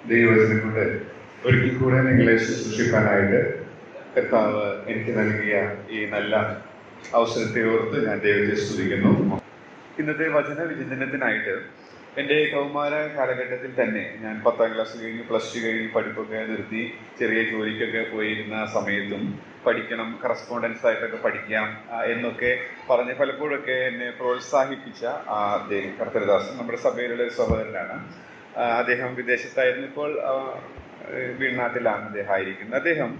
ദൈവവചനം കൊണ്ട് ഒരിക്കൽ കൂടെ നിങ്ങളെ ശുശ്രൂഷിക്കാനായിട്ട് കർത്താവ് എനിക്ക് നൽകിയ ഈ നല്ല അവസരത്തെ ഓർത്ത് ഞാൻ ദൈവത്തെ സ്തുതിക്കുന്നു. ഇന്നത്തെ വചന വിചിന്തനത്തിനായിട്ട് എൻ്റെ കൗമാര കാലഘട്ടത്തിൽ തന്നെ ഞാൻ 10ാം ക്ലാസ് കഴിഞ്ഞ് +2 കഴിഞ്ഞ് പഠിപ്പൊക്കെ നിർത്തി ചെറിയ ജോലിക്കൊക്കെ പോയിരുന്ന സമയത്തും പഠിക്കണം, കറസ്പോണ്ടൻസ് ആയിട്ടൊക്കെ പഠിക്കാം എന്നൊക്കെ പറഞ്ഞ് പലപ്പോഴൊക്കെ എന്നെ പ്രോത്സാഹിപ്പിച്ച അദ്ദേഹം കർത്തരദാസൻ നമ്മുടെ സഭയിലുള്ള ഒരു സഹോദരനാണ്. അദ്ദേഹം വിദേശത്തായിരുന്നു, ഇപ്പോൾ നാട്ടിലാണ് അദ്ദേഹം ആയിരിക്കുന്നത്. അദ്ദേഹം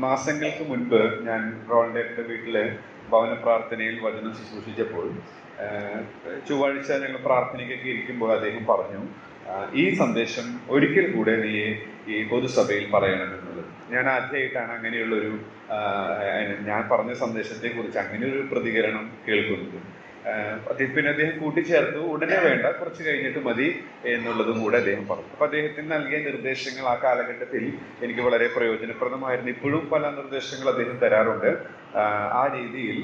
മാസങ്ങൾക്ക് മുൻപ് ഞാൻ റോൾഡേറ്റയുടെ വീട്ടില് ഭവന പ്രാർത്ഥനയിൽ വചനം ശുശ്രൂഷിച്ചപ്പോൾ ചൊവ്വാഴ്ച ഞങ്ങൾ പ്രാർത്ഥനയ്ക്കൊക്കെ ഇരിക്കുമ്പോൾ അദ്ദേഹം പറഞ്ഞു, ഈ സന്ദേശം ഒരിക്കൽ കൂടെ നീ ഈ പൊതുസഭയിൽ പറയണമെന്നുള്ളത്. ഞാൻ ആദ്യമായിട്ടാണ് അങ്ങനെയുള്ളൊരു ഞാൻ പറഞ്ഞ സന്ദേശത്തെക്കുറിച്ച് അങ്ങനെയൊരു പ്രതികരണം കേൾക്കുന്നത്. പിന്നെ അദ്ദേഹം കൂട്ടിച്ചേർത്തു, ഉടനെ വേണ്ട, കുറച്ച് കഴിഞ്ഞിട്ട് മതി എന്നുള്ളതും കൂടെ അദ്ദേഹം പറഞ്ഞു. അപ്പം അദ്ദേഹത്തിന് നൽകിയ നിർദ്ദേശങ്ങൾ ആ കാലഘട്ടത്തിൽ എനിക്ക് വളരെ പ്രയോജനപ്രദമായിരുന്നു. ഇപ്പോഴും പല നിർദ്ദേശങ്ങൾ അദ്ദേഹം തരാറുണ്ട്. ആ രീതിയിൽ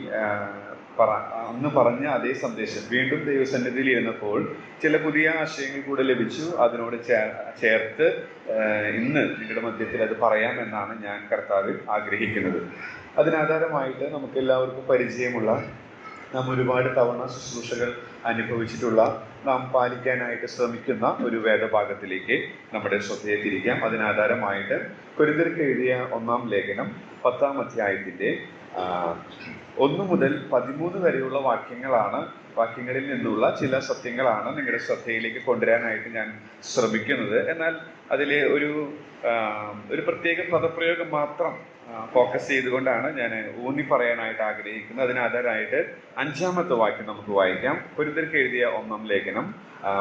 അന്ന് പറഞ്ഞ അതേ സന്ദേശം വീണ്ടും ദൈവസന്നിധിയിൽ ഇരുന്നപ്പോൾ ചില പുതിയ ആശയങ്ങൾ കൂടെ ലഭിച്ചു. അതിനോട് ചേർത്ത് ഇന്ന് നിങ്ങളുടെ മധ്യത്തിൽ അത് പറയാമെന്നാണ് ഞാൻ കർത്താവിൽ ആഗ്രഹിക്കുന്നത്. അതിനാധാരമായിട്ട് നമുക്ക് എല്ലാവർക്കും പരിചയമുള്ള, നാം ഒരുപാട് തവണ ശുശ്രൂഷകൾ അനുഭവിച്ചിട്ടുള്ള, നാം പാലിക്കാനായിട്ട് ശ്രമിക്കുന്ന ഒരു വേദഭാഗത്തിലേക്ക് നമ്മുടെ ശ്രദ്ധയെ തിരിക്കാം. അതിനാധാരമായിട്ട് കൊരിന്ത്യർക്ക് എഴുതിയ 1-ാം ലേഖനം 10-ാം അധ്യായത്തിൻ്റെ 1 മുതൽ 13 വരെയുള്ള വാക്യങ്ങളിൽ നിന്നുള്ള ചില സത്യങ്ങളാണ് നിങ്ങളുടെ ശ്രദ്ധയിലേക്ക് കൊണ്ടുവരാനായിട്ട് ഞാൻ ശ്രമിക്കുന്നത്. എന്നാൽ അതിലെ ഒരു പ്രത്യേക പദപ്രയോഗം മാത്രം ഫോക്കസ് ചെയ്തുകൊണ്ടാണ് ഞാൻ ഊന്നി പറയാനായിട്ട് ആഗ്രഹിക്കുന്നത്. അതിനാധാരമായിട്ട് 5-ാമത്തെ വാക്യം നമുക്ക് വായിക്കാം. കൊരിന്ത്യർക്ക് എഴുതിയ 1-ാം ലേഖനം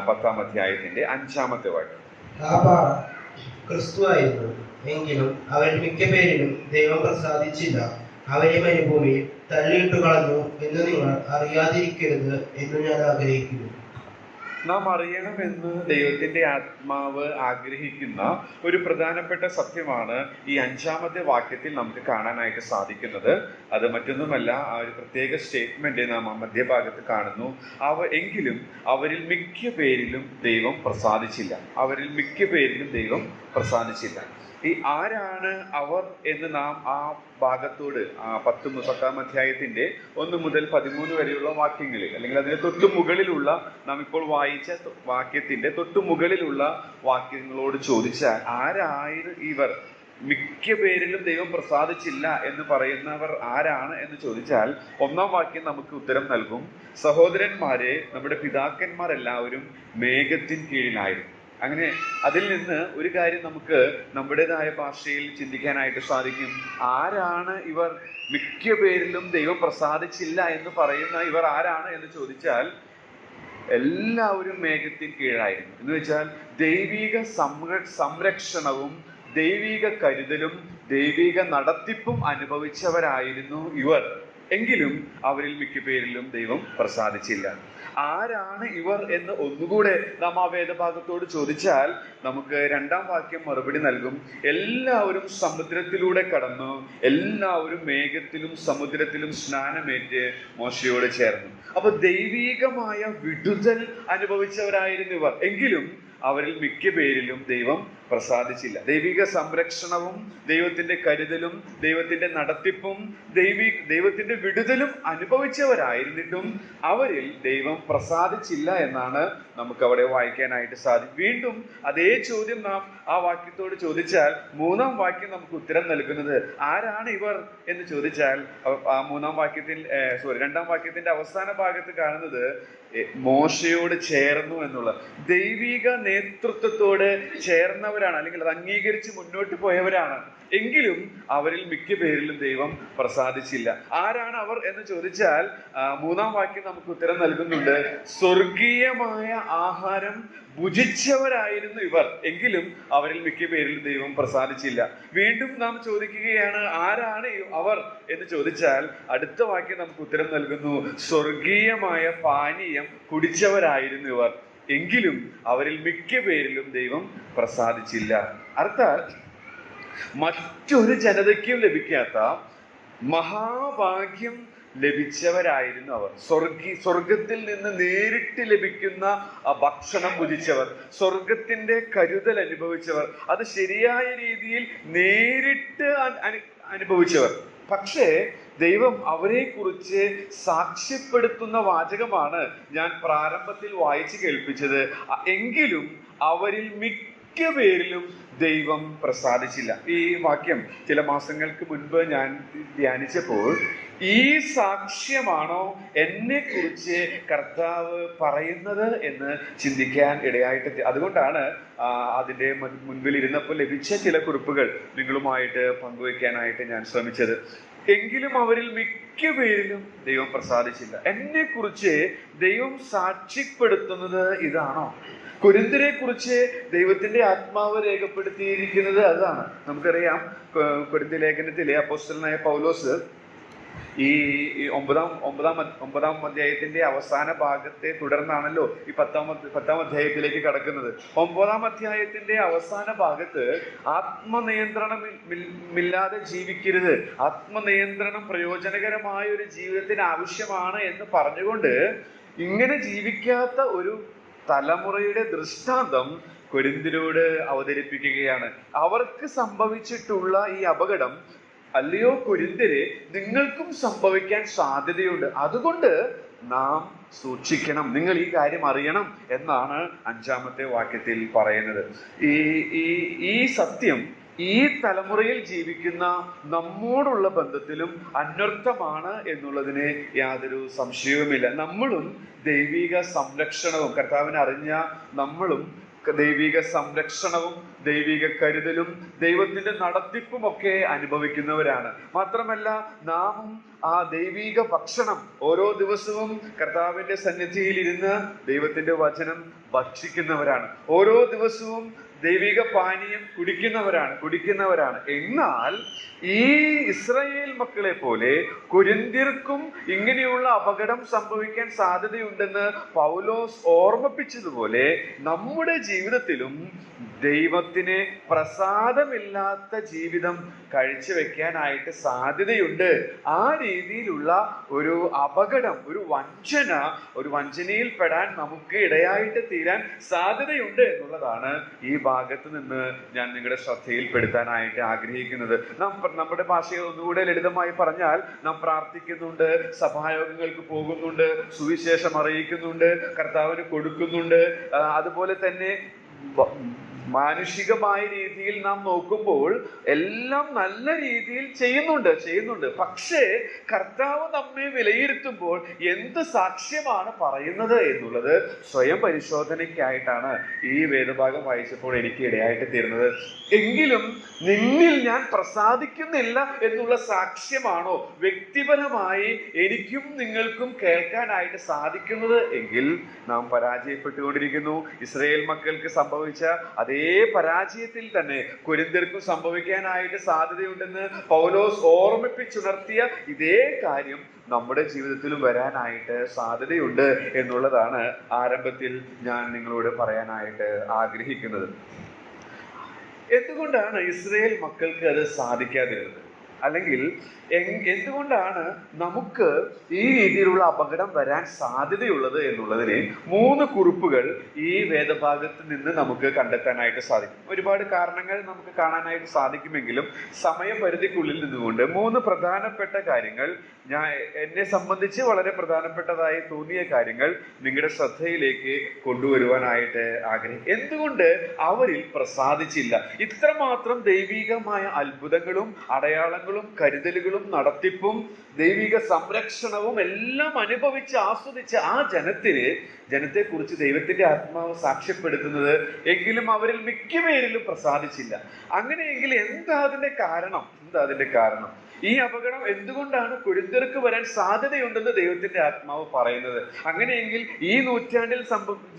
10-ാം അധ്യായത്തിന്റെ 5-ാമത്തെ വാക്യം. ക്രിസ്തുവായിരുന്നു, എങ്കിലും അവരിൽ മിക്ക പേരിലും ദൈവം പ്രസാദിച്ചില്ല. അവരെ മരുഭൂമിയിൽ തള്ളിയിട്ട് കളഞ്ഞു എന്ന് നിങ്ങൾ അറിയാതിരിക്കരുത് എന്ന് ഞാൻ ആഗ്രഹിക്കുന്നു. നാം അറിയണമെന്ന് ദൈവത്തിന്റെ ആത്മാവ് ആഗ്രഹിക്കുന്ന ഒരു പ്രധാനപ്പെട്ട സത്യമാണ് ഈ 5-ാമത്തെ വാക്യത്തിൽ നമുക്ക് കാണാനായിട്ട് സാധിക്കുന്നത്. അത് മറ്റൊന്നുമല്ല, ആ ഒരു പ്രത്യേക സ്റ്റേറ്റ്മെന്റ് നാം മധ്യഭാഗത്ത് കാണുന്നു. എങ്കിലും അവരിൽ മിക്ക പേരിലും ദൈവം പ്രസാദിച്ചില്ല. ഈ ആരാണ് അവർ എന്ന് നാം ആ ഭാഗത്തോട് 10-ാം അധ്യായത്തിന്റെ 1 മുതൽ 13 വരെയുള്ള വാക്യങ്ങളിൽ, അല്ലെങ്കിൽ അതിന് തൊട്ടു മുകളിലുള്ള, നാം ഇപ്പോൾ വായിച്ച വാക്യത്തിന്റെ തൊട്ടു മുകളിലുള്ള വാക്യങ്ങളോട് ചോദിച്ചാൽ ആരായിരുന്നു ഇവർ? മിക്ക പേരിലും ദൈവം പ്രസാദിച്ചില്ല എന്ന് പറയുന്നവർ ആരാണ് എന്ന് ചോദിച്ചാൽ 1-ാം വാക്യം നമുക്ക് ഉത്തരം നൽകും. സഹോദരന്മാരെ, നമ്മുടെ പിതാക്കന്മാരെല്ലാവരും മേഘത്തിൻ കീഴിലായിരുന്നു. അങ്ങനെ അതിൽ നിന്ന് ഒരു കാര്യം നമുക്ക് നമ്മുടേതായ ഭാഷയിൽ ചിന്തിക്കാനായിട്ട് സാധിക്കും. ആരാണ് ഇവർ? മിക്ക പേരിലും ദൈവം പ്രസാദിച്ചില്ല എന്ന് പറയുന്ന ഇവർ ആരാണ് എന്ന് ചോദിച്ചാൽ എല്ലാവരും മേഘത്തിൻ കീഴായിരുന്നു. എന്ന് വെച്ചാൽ ദൈവിക സംരക്ഷണവും ദൈവിക കരുതലും ദൈവിക നടത്തിപ്പും അനുഭവിച്ചവരായിരുന്നു ഇവർ. എങ്കിലും അവരിൽ മിക്ക പേരിലും ദൈവം പ്രസാദിച്ചില്ല. ആരാണ് ഇവർ എന്ന് ഒന്നുകൂടെ നാം ആ വേദഭാഗത്തോട് ചോദിച്ചാൽ നമുക്ക് 2-ാം വാക്യം മറുപടി നൽകും. എല്ലാവരും സമുദ്രത്തിലൂടെ കടന്നു, എല്ലാവരും മേഘത്തിലും സമുദ്രത്തിലും സ്നാനമേറ്റ് മോശയോട് ചേർന്നു. അപ്പൊ ദൈവികമായ വിടുതൽ അനുഭവിച്ചവരായിരുന്നു ഇവർ. എങ്കിലും അവരിൽ മിക്ക പേരിലും ദൈവം പ്രസാദിച്ചില്ല. ദൈവിക സംരക്ഷണവും ദൈവത്തിന്റെ കരുതലും ദൈവത്തിന്റെ നടത്തിപ്പും ദൈവത്തിന്റെ വിടുതലും അനുഭവിച്ചവരായിരുന്നിട്ടും അവരിൽ ദൈവം പ്രസാദിച്ചില്ല എന്നാണ് നമുക്ക് അവിടെ വായിക്കാനായിട്ട് സാധിക്കും. വീണ്ടും അതേ ചോദ്യം നാം ആ വാക്യത്തോട് ചോദിച്ചാൽ 3-ാം വാക്യം നമുക്ക് ഉത്തരം നൽകുന്നത് ആരാണ് ഇവർ എന്ന് ചോദിച്ചാൽ 2-ാം വാക്യത്തിന്റെ അവസാന ഭാഗത്ത് കാണുന്നത് മോശയോട് ചേർന്നു എന്നുള്ള ദൈവിക നേതൃത്വത്തോട് ചേർന്നവരാണ്, അല്ലെങ്കിൽ അത് അംഗീകരിച്ച് മുന്നോട്ട് പോയവരാണ്. എങ്കിലും അവരിൽ മിക്ക പേരിലും ദൈവം പ്രസാദിച്ചില്ല. ആരാണ് അവർ എന്ന് ചോദിച്ചാൽ 3-ാം വാക്യം നമുക്ക് ഉത്തരം നൽകുന്നുണ്ട്. സ്വർഗീയമായ ആഹാരം ഭുജിച്ചവരായിരുന്നു ഇവർ. എങ്കിലും അവരിൽ മിക്ക പേരിലും ദൈവം പ്രസാദിച്ചില്ല. വീണ്ടും നാം ചോദിക്കുകയാണ് ആരാണ് അവർ എന്ന് ചോദിച്ചാൽ അടുത്ത വാക്യം നമുക്ക് ഉത്തരം നൽകുന്നു. സ്വർഗീയമായ പാനീയം കുടിച്ചവരായിരുന്നു ഇവർ. എങ്കിലും അവരിൽ മിക്ക പേരിലും ദൈവം പ്രസാദിച്ചില്ല. അർത്ഥാൽ മറ്റൊരു ജനതയ്ക്കും ലഭിക്കാത്ത മഹാഭാഗ്യം ലഭിച്ചവരായിരുന്നു അവർ. സ്വർഗത്തിൽ നിന്ന് നേരിട്ട് ലഭിക്കുന്ന ഭക്ഷണം ഭുജിച്ചവർ, സ്വർഗത്തിന്റെ കരുതൽ അനുഭവിച്ചവർ, അത് ശരിയായ രീതിയിൽ നേരിട്ട് അനുഭവിച്ചവർ. പക്ഷേ ദൈവം അവരെ കുറിച്ച് സാക്ഷ്യപ്പെടുത്തുന്ന വാചകമാണ് ഞാൻ പ്രാരംഭത്തിൽ വായിച്ചു കേൾപ്പിച്ചത്. എങ്കിലും അവരിൽ മിക്ക പേരിലും ദൈവം പ്രസാദിച്ചില്ല. ഈ വാക്യം ചില മാസങ്ങൾക്ക് മുൻപ് ഞാൻ ധ്യാനിച്ചപ്പോൾ ഈ സാക്ഷ്യമാണോ എന്നെ കുറിച്ച് കർത്താവ് പറയുന്നത് എന്ന് ചിന്തിക്കാൻ ഇടയായിട്ട്, അതുകൊണ്ടാണ് അതിൻ്റെ മുൻപിൽ ഇരുന്നപ്പോൾ ലഭിച്ച ചില കുറിപ്പുകൾ നിങ്ങളുമായിട്ട് പങ്കുവയ്ക്കാനായിട്ട് ഞാൻ ശ്രമിച്ചത്. എങ്കിലും അവരിൽ മിക്ക പേരിലും ദൈവം പ്രസാദിച്ചില്ല. എന്നെ കുറിച്ച് ദൈവം സാക്ഷ്യപ്പെടുത്തുന്നത് ഇതാണോ? കൊരിന്ത്യരെ കുറിച്ച് ദൈവത്തിന്റെ ആത്മാവ് രേഖപ്പെടുത്തിയിരിക്കുന്നത് അതാണ്. നമുക്കറിയാം, കൊരിന്ത്യ ലേഖനത്തിലെ അപ്പോസ്തലനായ പൗലോസ് ഈ ഒമ്പതാം അധ്യായത്തിന്റെ അവസാന ഭാഗത്തെ തുടർന്നാണല്ലോ ഈ പത്താം അധ്യായത്തിലേക്ക് കടക്കുന്നത്. 9-ാം അധ്യായത്തിന്റെ അവസാന ഭാഗത്ത് ആത്മനിയന്ത്രണമില്ലാതെ ജീവിക്കരുത്, ആത്മനിയന്ത്രണം പ്രയോജനകരമായ ഒരു ജീവിതത്തിന് ആവശ്യമാണ് എന്ന് പറഞ്ഞുകൊണ്ട് ഇങ്ങനെ ജീവിക്കാത്ത ഒരു തലമുറയുടെ ദൃഷ്ടാന്തം കൊരിന്ത്യരോട് അവതരിപ്പിക്കുകയാണ്. അവർക്ക് സംഭവിച്ചിട്ടുള്ള ഈ അപകടം, അല്ലയോ കൊരിന്ത്യരെ, നിങ്ങൾക്കും സംഭവിക്കാൻ സാധ്യതയുണ്ട്, അതുകൊണ്ട് നാം സൂക്ഷിക്കണം, നിങ്ങൾ ഈ കാര്യം അറിയണം എന്നാണ് 5-ാമത്തെ വാക്യത്തിൽ പറയുന്നത്. ഈ സത്യം ഈ തലമുറയിൽ ജീവിക്കുന്ന നമ്മോടുള്ള ബന്ധത്തിലും അന്വർത്ഥമാണ് എന്നുള്ളതിന് യാതൊരു സംശയവുമില്ല. നമ്മളും ദൈവിക സംരക്ഷണവും, കർത്താവിനെ അറിഞ്ഞ നമ്മളും ദൈവിക സംരക്ഷണവും ദൈവിക കരുതലും ദൈവത്തിന്റെ നടത്തിപ്പും ഒക്കെ അനുഭവിക്കുന്നവരാണ്. മാത്രമല്ല നാമും ആ ദൈവിക ഭക്ഷണം ഓരോ ദിവസവും കർത്താവിന്റെ സന്നിധിയിൽ ഇരുന്ന് ദൈവത്തിന്റെ വചനം ഭക്ഷിക്കുന്നവരാണ്. ഓരോ ദിവസവും ദൈവിക പാനീയം കുടിക്കുന്നവരാണ്. എന്നാൽ ഈ ഇസ്രായേൽ മക്കളെ പോലെ കൊരിന്ത്യർക്കും ഇങ്ങനെയുള്ള അപകടം സംഭവിക്കാൻ സാധ്യതയുണ്ടെന്ന് പൗലോസ് ഓർമ്മിപ്പിച്ചതുപോലെ നമ്മുടെ ജീവിതത്തിലും ദൈവത്തിന് പ്രസാദമില്ലാത്ത ജീവിതം കാഴ്ചവെക്കാനായിട്ട് സാധ്യതയുണ്ട്. ആ രീതിയിലുള്ള ഒരു അപകടം, ഒരു വഞ്ചനയിൽ പെടാൻ നമുക്ക് ഇടയായിട്ട് തീരാൻ സാധ്യതയുണ്ട് എന്നുള്ളതാണ് ഈ ഭാഗത്ത് നിന്ന് ഞാൻ നിങ്ങളുടെ ശ്രദ്ധയിൽപ്പെടുത്താനായിട്ട് ആഗ്രഹിക്കുന്നത്. നമ്മുടെ ഭാഷയിൽ ഒന്നുകൂടെ ലളിതമായി പറഞ്ഞാൽ, നാം പ്രാർത്ഥിക്കുന്നുണ്ട്, സഭായോഗങ്ങൾക്ക് പോകുന്നുണ്ട്, സുവിശേഷം അറിയിക്കുന്നുണ്ട്, കർത്താവിന് കൊടുക്കുന്നുണ്ട്, അതുപോലെ തന്നെ മാനുഷികമായ രീതിയിൽ നാം നോക്കുമ്പോൾ എല്ലാം നല്ല രീതിയിൽ ചെയ്യുന്നുണ്ട്. പക്ഷേ കർത്താവ് നമ്മെ വിലയിരുത്തുമ്പോൾ എന്ത് സാക്ഷ്യമാണ് പറയുന്നത് എന്നുള്ളത് സ്വയം പരിശോധനയ്ക്കായിട്ടാണ് ഈ വേദഭാഗം വായിച്ചപ്പോൾ എനിക്ക് ഇടയായിട്ട് തീരുന്നത്. എങ്കിലും നിന്നിൽ ഞാൻ പ്രസാദിക്കുന്നില്ല എന്നുള്ള സാക്ഷ്യമാണോ വ്യക്തിപരമായി എനിക്കും നിങ്ങൾക്കും കേൾക്കാനായിട്ട് സാധിക്കുന്നത് എങ്കിൽ നാം പരാജയപ്പെട്ടുകൊണ്ടിരിക്കുന്നു. ഇസ്രായേൽ മക്കൾക്ക് സംഭവിച്ച അതേ പരാജയത്തിൽ തന്നെ കൊരിന്ത്യർക്കും സംഭവിക്കാനായിട്ട് സാധ്യതയുണ്ടെന്ന് പൗലോസ് ഓർമ്മിപ്പിച്ചുണർത്തിയ ഇതേ കാര്യം നമ്മുടെ ജീവിതത്തിലും വരാനായിട്ട് സാധ്യതയുണ്ട് എന്നുള്ളതാണ് ആരംഭത്തിൽ ഞാൻ നിങ്ങളോട് പറയാനായിട്ട് ആഗ്രഹിക്കുന്നത്. എന്തുകൊണ്ടാണ് ഇസ്രായേൽ മക്കൾക്ക് അത് സാധിക്കാതിരുന്നത്? അല്ലെങ്കിൽ എന്തുകൊണ്ടാണ് നമുക്ക് ഈ രീതിയിലുള്ള അപകടം വരാൻ സാധ്യതയുള്ളത് എന്നുള്ളതിന് 3 കുറിപ്പുകൾ ഈ വേദഭാഗത്ത് നിന്ന് നമുക്ക് കണ്ടെത്താനായിട്ട് സാധിക്കും. ഒരുപാട് കാരണങ്ങൾ നമുക്ക് കാണാനായിട്ട് സാധിക്കുമെങ്കിലും സമയപരിധിക്കുള്ളിൽ നിന്നുകൊണ്ട് 3 പ്രധാനപ്പെട്ട കാര്യങ്ങൾ, എന്നെ സംബന്ധിച്ച് വളരെ പ്രധാനപ്പെട്ടതായി തോന്നിയ കാര്യങ്ങൾ നിങ്ങളുടെ ശ്രദ്ധയിലേക്ക് കൊണ്ടുവരുവാനായിട്ട് ആഗ്രഹിക്കും. എന്തുകൊണ്ട് അവരിൽ പ്രസാദിച്ചില്ല? ഇത്രമാത്രം ദൈവികമായ അത്ഭുതങ്ങളും അടയാളങ്ങളും കരുതലുകളും നടത്തിപ്പും ദൈവിക സംരക്ഷണവും എല്ലാം അനുഭവിച്ച് ആസ്വദിച്ച ആ ജനത്തെ കുറിച്ച് ദൈവത്തിന്റെ ആത്മാവ് സാക്ഷ്യപ്പെടുത്തുന്നത്, എങ്കിലും അവരിൽ മിക്ക പേരിലും പ്രസാദിച്ചില്ല. അങ്ങനെയെങ്കിൽ എന്താ അതിന്റെ കാരണം? ഈ അപകടം എന്തുകൊണ്ടാണ് കൊരിന്ത്യർക്ക് വരാൻ സാധ്യതയുണ്ടെന്ന് ദൈവത്തിന്റെ ആത്മാവ് പറയുന്നത്? അങ്ങനെയെങ്കിൽ ഈ നൂറ്റാണ്ടിൽ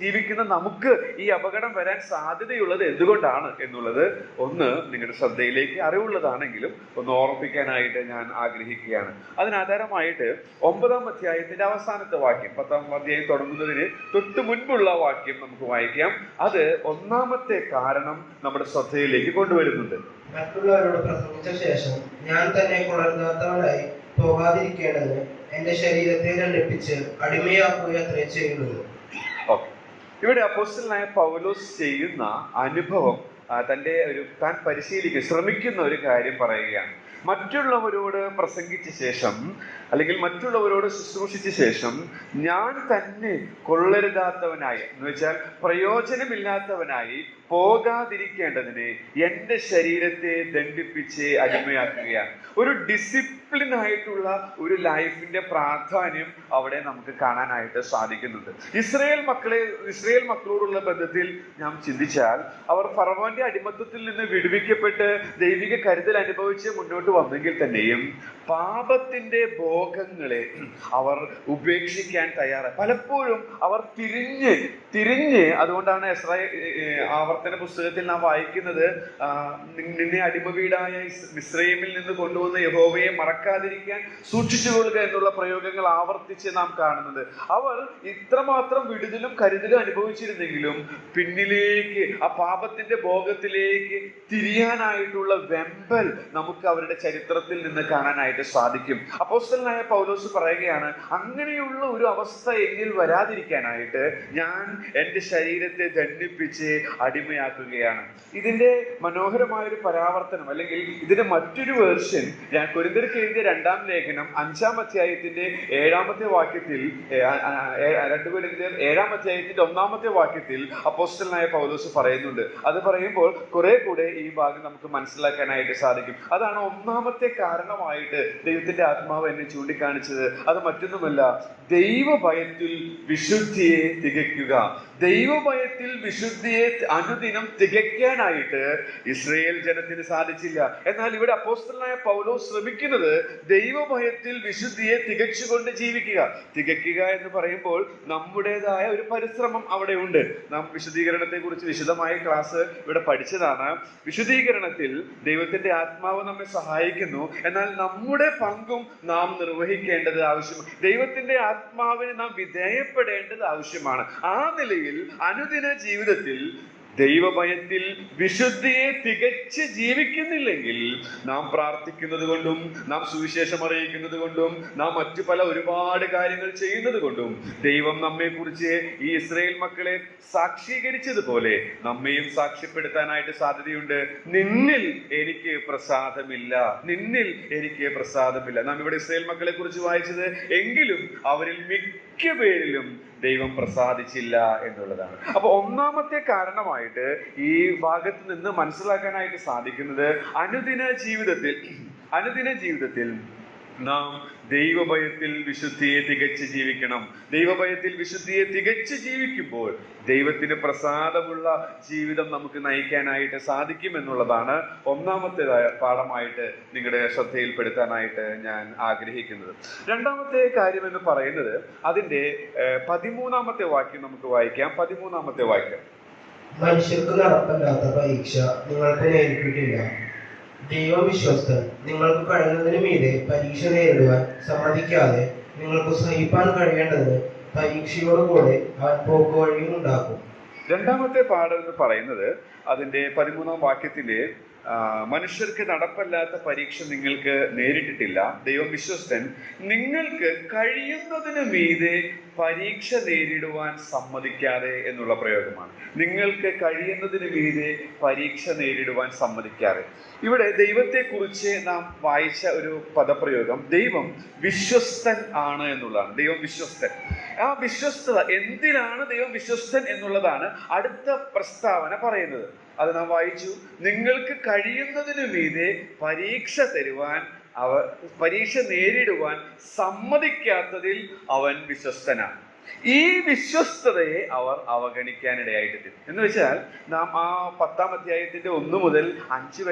ജീവിക്കുന്ന നമുക്ക് ഈ അപകടം വരാൻ സാധ്യതയുള്ളത് എന്തുകൊണ്ടാണ് എന്നുള്ളത് ഒന്ന് നിങ്ങളുടെ ശ്രദ്ധയിലേക്ക് അറിവുള്ളതാണെങ്കിലും ഒന്ന് ഓർമ്മിപ്പിക്കാനായിട്ട് ഞാൻ ആഗ്രഹിക്കുകയാണ്. അതിനാധാരമായിട്ട് 9-ാം അധ്യായത്തിന്റെ അവസാനത്തെ വാക്യം, 10-ാം അധ്യായം തുടങ്ങുന്നതിന് തൊട്ട് മുൻപുള്ള വാക്യം നമുക്ക് വായിക്കാം. അത് 1-ാമത്തെ കാരണം നമ്മുടെ ശ്രദ്ധയിലേക്ക് കൊണ്ടുവരുന്നുണ്ട്. മറ്റുള്ളവരോട് പ്രസംഗിച്ച ശേഷം ഞാൻ തന്നെ കൊള്ളരുതാത്തവനായി പോകാതിരിക്കേണ്ടതിന് എന്റെ ശരീരത്തെ ദണ്ഡിപ്പിച്ച് അടിമയാക്കുകയത്രേ ചെയ്യുന്നത്. ഓക്കെ, ഇവിടെ അപ്പോസ്തലനായ പൗലോസ് ചെയ്യുന്ന അനുഭവം താൻ ശ്രമിക്കുന്ന ഒരു കാര്യം പറയുകയാണ്. മറ്റുള്ളവരോട് പ്രസംഗിച്ച ശേഷം അല്ലെങ്കിൽ മറ്റുള്ളവരോട് ശുശ്രൂഷിച്ച ശേഷം ഞാൻ തന്നെ കൊള്ളരുതാത്തവനായി എന്ന് വെച്ചാൽ പ്രയോജനമില്ലാത്തവനായി പോകാതിരിക്കേണ്ടതിന് എൻ്റെ ശരീരത്തെ ദണ്ഡിപ്പിച്ച് അടിമയാക്കുകയാണ്. ഒരു ഡിസിപ്ലിൻ ആയിട്ടുള്ള ഒരു ലൈഫിന്റെ പ്രാധാന്യം അവിടെ നമുക്ക് കാണാനായിട്ട് സാധിക്കുന്നുണ്ട്. ഇസ്രായേൽ മക്കളോടുള്ള ബന്ധത്തിൽ നാം ചിന്തിച്ചാൽ അവർ ഫറവോന്റെ അടിമത്തത്തിൽ നിന്ന് വിടുവിക്കപ്പെട്ട് ദൈവിക കരുതൽ അനുഭവിച്ച് മുന്നോട്ട് വന്നെങ്കിൽ തന്നെയും പാപത്തിന്റെ ഭോഗങ്ങളെ അവർ ഉപേക്ഷിക്കാൻ തയ്യാറായി. പലപ്പോഴും അവർ തിരിഞ്ഞ് അതുകൊണ്ടാണ് ആവർത്തന പുസ്തകത്തിൽ നാം വായിക്കുന്നത്, നിന്നെ അടിമവീടായ മിസ്രയീമിൽ നിന്ന് കൊണ്ടുവന്ന യഹോവയെ മറക്കാതിരിക്കാൻ സൂക്ഷിച്ചുകൊള്ളുക എന്നുള്ള പ്രയോഗങ്ങൾ ആവർത്തിച്ച് നാം കാണുന്നത്. അവർ ഇത്രമാത്രം വിടുതലും കരുതലും അനുഭവിച്ചിരുന്നെങ്കിലും പിന്നിലേക്ക് ആ പാപത്തിന്റെ ഭോഗത്തിലേക്ക് തിരിയാനായിട്ടുള്ള വെമ്പൽ നമുക്ക് അവരുടെ ചരിത്രത്തിൽ നിന്ന് കാണാനായിട്ട് സാധിക്കും. അപ്പോസ്തലനായ പൗലോസ് പറയുകയാണ്, അങ്ങനെയുള്ള ഒരു അവസ്ഥ എന്നിൽ വരാതിരിക്കാനായിട്ട് ഞാൻ എൻ്റെ ശരീരത്തെ ദണ്ഡിപ്പിച്ച് അടിമയാക്കുകയാണ്. ഇതിന്റെ മനോഹരമായൊരു പരാവർത്തനം അല്ലെങ്കിൽ ഇതിന്റെ മറ്റൊരു വേർഷൻ കൊരിന്ത്യർക്ക് എഴുതിയ 2-ാം ലേഖനം 5-ാം അധ്യായത്തിന്റെ 7-ാമത്തെ വാക്യത്തിൽ 2 കൊരിന്ത്യർ 7-ാം അധ്യായത്തിന്റെ 1-ാമത്തെ വാക്യത്തിൽ അപ്പോസ്തലനായ പൗലോസ് പറയുന്നുണ്ട്. അത് പറയുമ്പോൾ കുറെ കൂടെ ഈ ഭാഗം നമുക്ക് മനസ്സിലാക്കാനായിട്ട് സാധിക്കും. അതാണ് 1-ാമത്തെ കാരണമായിട്ട് ദൈവത്തിന്റെ ആത്മാവ് എന്നെ ചൂണ്ടിക്കാണിച്ചത്. അത് മറ്റൊന്നുമല്ല, ദൈവഭയത്തിൽ വിശുദ്ധിയെ തികയ്ക്കുക. ദൈവഭയത്തിൽ വിശുദ്ധിയെ അനുദിനം തികയ്ക്കാനായിട്ട് ഇസ്രായേൽ ജനത്തിന് സാധിച്ചില്ല. എന്നാൽ ഇവിടെ അപ്പോസ്തലനായ പൗലോസ് ശ്രമിക്കുന്നത് ദൈവഭയത്തിൽ വിശുദ്ധിയെ തികച്ചുകൊണ്ട് ജീവിക്കുക. തികയ്ക്കുക എന്ന് പറയുമ്പോൾ നമ്മുടേതായ ഒരു പരിശ്രമം അവിടെ ഉണ്ട്. നാം വിശുദ്ധീകരണത്തെ കുറിച്ച് വിശദമായ ക്ലാസ് ഇവിടെ പഠിച്ചതാണ്. വിശുദ്ധീകരണത്തിൽ ദൈവത്തിന്റെ ആത്മാവ് നമ്മെ സഹായിക്കുന്നു, എന്നാൽ നമ്മുടെ പങ്കും നാം നിർവഹിക്കേണ്ടത് ആവശ്യമാണ്. ദൈവത്തിന്റെ ആത്മാവിന് നാം വിധേയപ്പെടേണ്ടത് ആവശ്യമാണ്. ആ നിലയിൽ അനുദിന ജീവിതത്തിൽ ദൈവഭയത്തിൽ വിശുദ്ധിയെ തികച്ച് ജീവിക്കുന്നില്ലെങ്കിൽ നാം പ്രാർത്ഥിക്കുന്നത് കൊണ്ടും നാം സുവിശേഷം അറിയിക്കുന്നത് കൊണ്ടും നാം മറ്റു ഒരുപാട് കാര്യങ്ങൾ ചെയ്യുന്നത് കൊണ്ടും ദൈവം നമ്മെ കുറിച്ച് ഈ ഇസ്രായേൽ മക്കളെ സാക്ഷീകരിച്ചതുപോലെ നമ്മയും സാക്ഷ്യപ്പെടുത്താനായിട്ട് സാധ്യതയുണ്ട്. നിന്നിൽ എനിക്ക് പ്രസാദമില്ല, നിന്നിൽ എനിക്ക് പ്രസാദമില്ല. നാം ഇവിടെ ഇസ്രായേൽ മക്കളെ കുറിച്ച് വായിച്ചത് എങ്കിലും അവരിൽ മിക്ക പേരിലും ദൈവം പ്രസാദിച്ചില്ല എന്നുള്ളതാണ്. അപ്പൊ 1-ാമത്തെ കാരണമായിട്ട് ഈ ഭാഗത്ത് നിന്ന് മനസ്സിലാക്കാനായിട്ട് സാധിക്കുന്നത് അനുദിന ജീവിതത്തിൽ നാം ദൈവഭയത്തിൽ വിശുദ്ധിയെ തികച്ച് ജീവിക്കണം. ദൈവഭയത്തിൽ വിശുദ്ധിയെ തികച്ച് ജീവിക്കുമ്പോൾ ദൈവത്തിന് പ്രസാദമുള്ള ജീവിതം നമുക്ക് നയിക്കാനായിട്ട് സാധിക്കും എന്നുള്ളതാണ് 1-ാമത്തേതായ പാഠമായിട്ട് നിങ്ങളുടെ ശ്രദ്ധയിൽപ്പെടുത്താനായിട്ട് ഞാൻ ആഗ്രഹിക്കുന്നത്. 2-ാമത്തെ കാര്യം എന്ന് പറയുന്നത് അതിന്റെ 13-ാമത്തെ വാക്യം നമുക്ക് വായിക്കാം. 13-ാമത്തെ വാക്യം, മനുഷ്യർക്ക് നടപ്പല്ലാത്ത പരീക്ഷ നിങ്ങൾക്ക് നേരിട്ടിട്ടില്ല. ദൈവം വിശ്വസ്തൻ. നിങ്ങൾക്ക് കഴിയുന്നതിന് മീതെ പരീക്ഷ നേരിടുവാൻ സമ്മതിക്കാതെ നിങ്ങൾക്ക് സഹിപ്പാൻ കഴിയേണ്ടതിന് പരീക്ഷയോടുകൂടെ അവൻ പോക്കുവഴിയും ഉണ്ടാക്കും. 2-ാമത്തെ പാഠം എന്ന് പറയുന്നത് അതിന്റെ 13-ാം വാക്യത്തിലെ മനുഷ്യർക്ക് നടപ്പല്ലാത്ത പരീക്ഷ നിങ്ങൾക്ക് നേരിട്ടിട്ടില്ല. ദൈവം വിശ്വസ്തൻ. നിങ്ങൾക്ക് കഴിയുന്നതിന് മീതെ പരീക്ഷ നേരിടുവാൻ സമ്മതിക്കാതെ എന്നുള്ള പ്രയോഗമാണ്. നിങ്ങൾക്ക് കഴിയുന്നതിന് മീതെ പരീക്ഷ നേരിടുവാൻ സമ്മതിക്കാതെ. ഇവിടെ ദൈവത്തെ കുറിച്ച് നാം വായിച്ച ഒരു പദപ്രയോഗം ദൈവം വിശ്വസ്തൻ ആണ് എന്നുള്ളതാണ്. ദൈവം വിശ്വസ്തൻ. ആ വിശ്വസ്തത എന്തിനാണ് ദൈവം വിശ്വസ്തൻ എന്നുള്ളതാണ് അടുത്ത പ്രസ്താവന പറയുന്നത്. അത് നാം വായിച്ചു. നിങ്ങൾക്ക് കഴിയുന്നതിന് മീതെ പരീക്ഷ നേരിടുവാൻ സമ്മതിക്കാത്തതിൽ അവൻ വിശ്വസ്തനാണ്. ഈ വിശ്വസ്തതയെ അവർ അവഗണിക്കാനിടയായിട്ടില്ല. എന്ന് വെച്ചാൽ നാം ആ 10-ാം അധ്യായത്തിന്റെ 1 മുതൽ 4